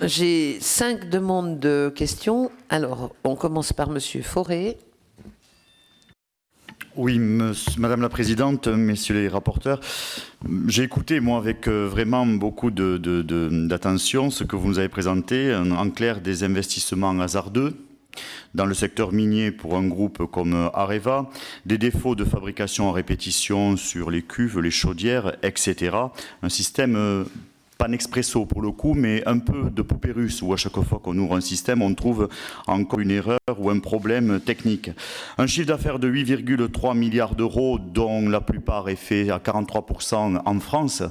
J'ai 5 demandes de questions. Alors, on commence par Monsieur Fauré. Oui, Madame la Présidente, Messieurs les rapporteurs, j'ai écouté, moi, avec vraiment beaucoup d'attention ce que vous nous avez présenté, en clair des investissements hasardeux dans le secteur minier pour un groupe comme Areva, des défauts de fabrication à répétition sur les cuves, les chaudières, etc. Un système Panexpresso pour le coup, mais un peu de poupée russe où à chaque fois qu'on ouvre un système, on trouve encore une erreur ou un problème technique. Un chiffre d'affaires de 8,3 milliards d'euros, dont la plupart est fait à 43% en France.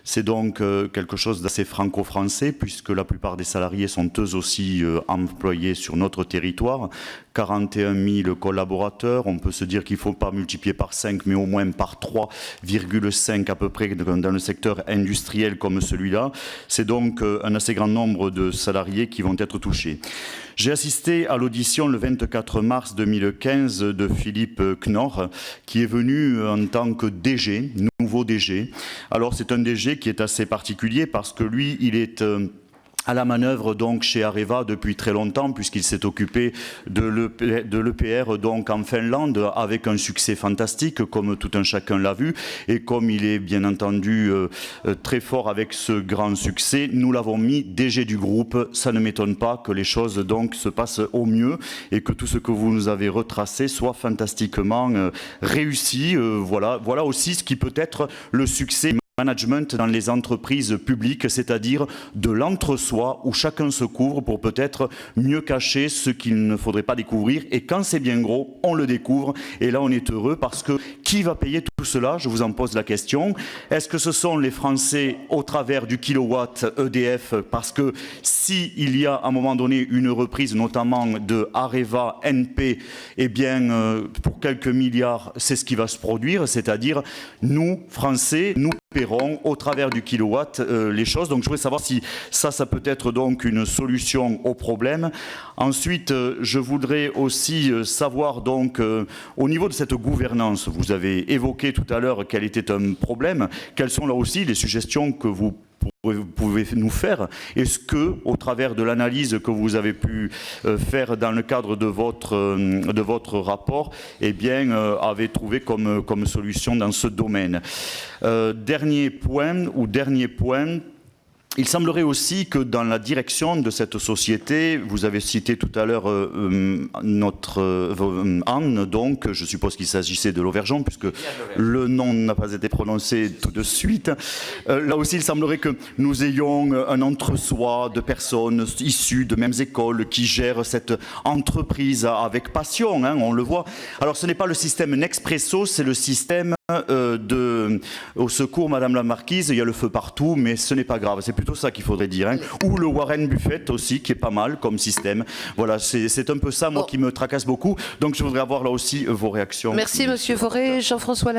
C'est donc quelque chose d'assez franco-français, puisque la plupart des salariés sont eux aussi employés sur notre territoire. 41 000 collaborateurs, on peut se dire qu'il ne faut pas multiplier par 5, mais au moins par 3,5 à peu près dans le secteur industriel comme celui-là. C'est donc un assez grand nombre de salariés qui vont être touchés. J'ai assisté à l'audition le 24 mars 2015 de Philippe Knorr, qui est venu en tant que DG, nouveau DG. Alors c'est un DG qui est assez particulier parce que lui, il est à la manœuvre donc chez Areva depuis très longtemps, puisqu'il s'est occupé de l'EPR donc en Finlande avec un succès fantastique, comme tout un chacun l'a vu, et comme il est bien entendu très fort avec ce grand succès, nous l'avons mis DG du groupe. Ça ne m'étonne pas que les choses donc se passent au mieux et que tout ce que vous nous avez retracé soit fantastiquement réussi. Voilà aussi ce qui peut être le succès management dans les entreprises publiques, c'est-à-dire de l'entre-soi où chacun se couvre pour peut-être mieux cacher ce qu'il ne faudrait pas découvrir. Et quand c'est bien gros, on le découvre. Et là, on est heureux parce que qui va payer tout cela? Je vous en pose la question. Est-ce que ce sont les Français au travers du kilowatt EDF? Parce que s'il y a à un moment donné une reprise, notamment de Areva, NP, eh bien, pour quelques milliards, c'est ce qui va se produire. C'est-à-dire, nous, Français, nous paieront au travers du kilowatt les choses. Donc je voudrais savoir si ça peut être donc une solution au problème. Ensuite, je voudrais aussi savoir donc au niveau de cette gouvernance, vous avez évoqué tout à l'heure quel était un problème. Quelles sont là aussi les suggestions que vous pouvez nous faire? Est-ce que, au travers de l'analyse que vous avez pu faire dans le cadre de votre rapport, eh bien, avez trouvé comme solution dans ce domaine? Dernier point, il semblerait aussi que dans la direction de cette société, vous avez cité tout à l'heure Anne, donc je suppose qu'il s'agissait de l'Auvergeon, puisque le nom n'a pas été prononcé tout de suite. Là aussi, il semblerait que nous ayons un entre-soi de personnes issues de mêmes écoles qui gèrent cette entreprise avec passion, hein, on le voit. Alors ce n'est pas le système Nexpresso, c'est le système au secours, Madame la Marquise, il y a le feu partout, mais ce n'est pas grave, c'est plutôt ça qu'il faudrait dire. Hein. Ou le Warren Buffett aussi, qui est pas mal comme système. Voilà, c'est un peu ça, moi, qui me tracasse beaucoup. Donc je voudrais avoir là aussi vos réactions. Merci, Monsieur Fauré. Jean-François